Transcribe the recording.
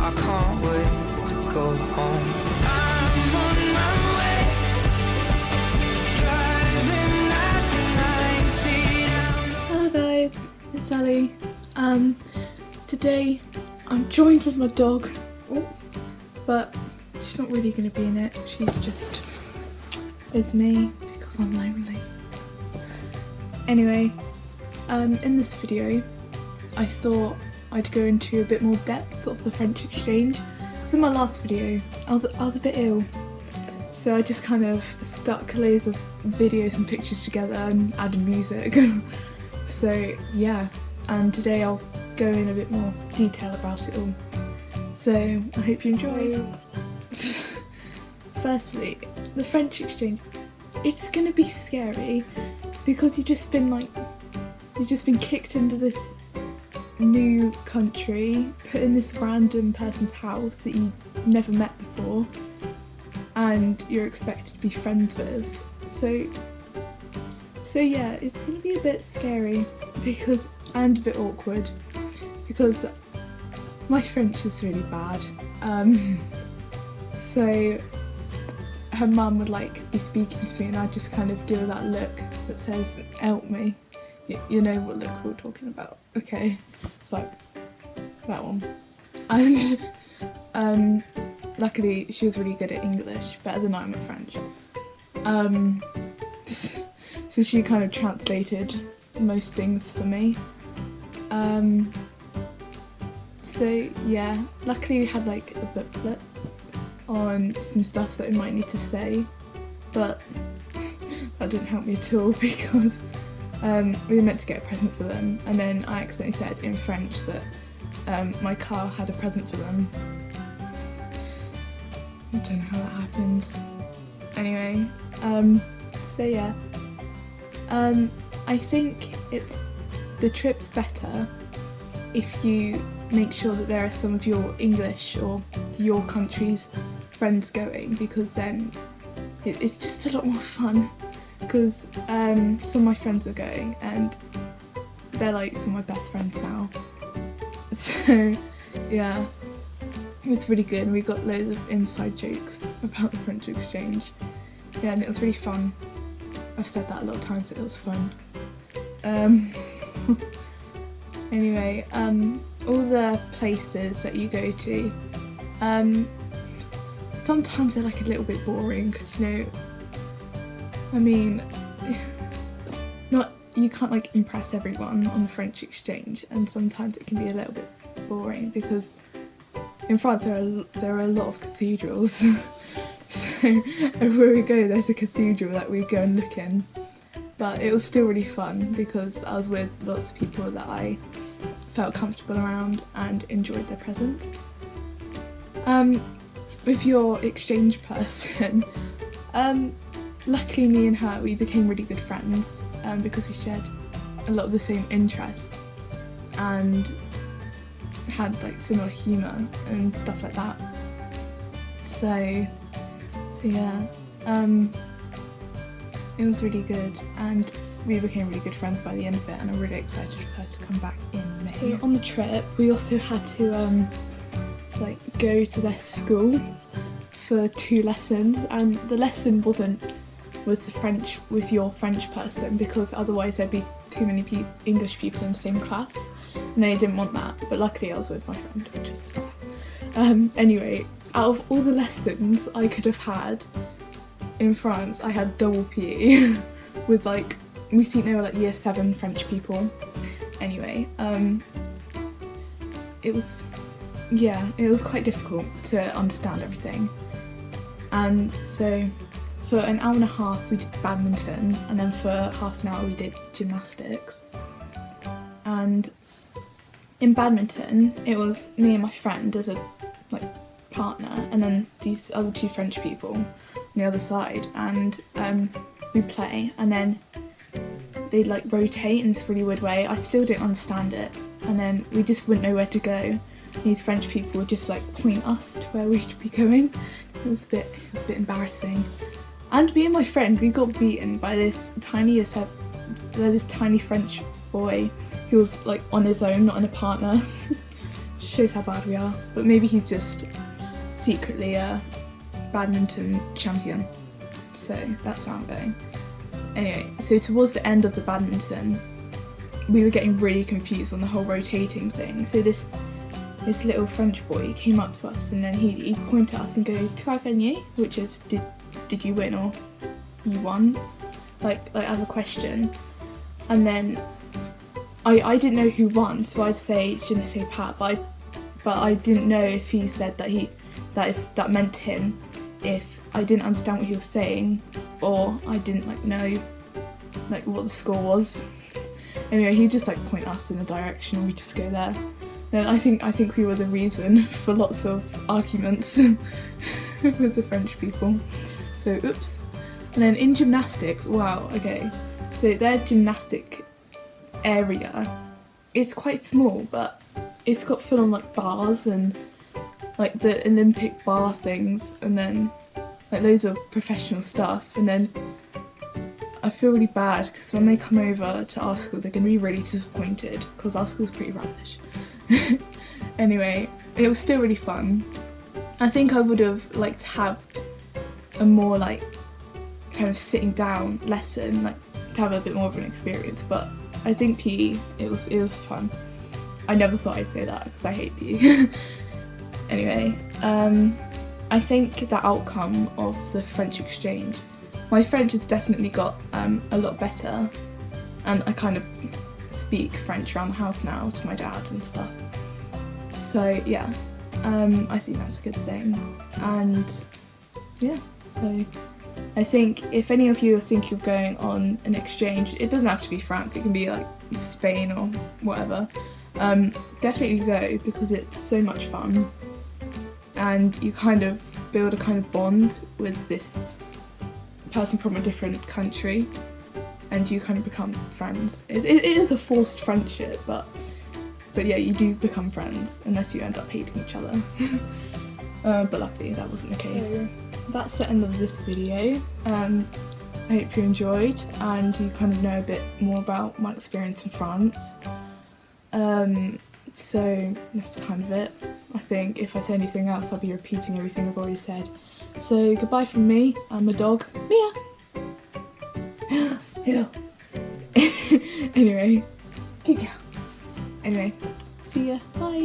I can't wait to go home. I'm on my way, driving at 90 down. Hello guys, it's Ellie. Today I'm joined with my dog, but she's not really going to be in it. She's just with me because I'm lonely. Anyway, in this video I thought I'd go into a bit more depth of the French exchange, because in my last video I was a bit ill, so I just kind of stuck loads of videos and pictures together and added music. So yeah, and today I'll go in a bit more detail about it all, so I hope you enjoy. Firstly, the French exchange, it's gonna be scary because you've just been kicked into this new country, put in this random person's house that you never met before, and you're expected to be friends with. So yeah, it's gonna be a bit scary and a bit awkward because my French is really bad. So her mum would be speaking to me and I'd just kind of give her that look that says, "Help me." You know what look we're talking about. Okay, it's like that one. And luckily she was really good at English, better than I am at French. So she kind of translated most things for me. So yeah, luckily we had a booklet on some stuff that we might need to say, but that didn't help me at all because we were meant to get a present for them, and then I accidentally said in French that my car had a present for them. I don't know how that happened. Anyway, so yeah, I think the trip's better if you make sure that there are some of your English or your country's friends going, because then it's just a lot more fun. Because some of my friends are going and they're some of my best friends now. So yeah, it's really good, and we got loads of inside jokes about the French exchange. Yeah, and it was really fun. I've said that a lot of times, it was fun. Anyway, all the places that you go to, sometimes they're a little bit boring because you can't impress everyone on the French exchange, and sometimes it can be a little bit boring because in France there are a lot of cathedrals. So everywhere we go there's a cathedral that we go and look in. But it was still really fun because I was with lots of people that I felt comfortable around and enjoyed their presence. With your exchange person, luckily me and her, we became really good friends because we shared a lot of the same interests and had similar humour and stuff like that. So yeah, it was really good, and we became really good friends by the end of it, and I'm really excited for her to come back in May. So on the trip we also had to go to their school for 2 lessons, and the lesson wasn't with your French person, because otherwise there'd be too many English people in the same class, and they didn't want that. But luckily I was with my friend, which is nice. Anyway, out of all the lessons I could have had in France, I had double PE with we think they were year 7 French people. Anyway, it was quite difficult to understand everything, and so for an hour and a half we did badminton, and then for half an hour we did gymnastics. And in badminton it was me and my friend as a partner, and then these other 2 French people on the other side, and we play, and then they'd rotate in this really weird way. I still didn't understand it, and then we just wouldn't know where to go. These French people would just point us to where we should be going. It was a bit embarrassing. And me and my friend, we got beaten by this tiny French boy who was on his own, not in a partner. Shows how bad we are. But maybe he's just secretly a badminton champion. So that's where I'm going. Anyway, so towards the end of the badminton, we were getting really confused on the whole rotating thing. So this little French boy came up to us and then he'd point at us and go, "Tu as gagné?" which is did you win or you won? Like as a question. And then I didn't know who won, so I'd say je ne sais pas, but I didn't know if he said that if that meant to him if I didn't understand what he was saying or I didn't know what the score was. Anyway, he'd just point us in a direction and we just go there. And I think we were the reason for lots of arguments with the French people. So oops. And then in gymnastics, wow, okay. So their gymnastic area, it's quite small, but it's got full on bars and the Olympic bar things, and then loads of professional stuff. And then I feel really bad because when they come over to our school, they're going to be really disappointed because our school's pretty rubbish. Anyway, it was still really fun. I think I would have liked to have a more kind of sitting down lesson, to have a bit more of an experience, but I think PE, it was fun. I never thought I'd say that because I hate PE. Anyway, I think the outcome of the French exchange, my French has definitely got a lot better, and I kind of speak French around the house now to my dad and stuff. So yeah, I think that's a good thing. And yeah, so I think if any of you are thinking of going on an exchange, it doesn't have to be France, it can be Spain or whatever, definitely go because it's so much fun and you kind of build a kind of bond with this person from a different country and you kind of become friends. It is a forced friendship, but yeah, you do become friends unless you end up hating each other. But luckily that wasn't the case. So that's the end of this video. I hope you enjoyed and you kind of know a bit more about my experience in France. So that's kind of it. I think if I say anything else, I'll be repeating everything I've already said. So goodbye from me and my dog, Mia. Hello. Anyway, see ya. Bye.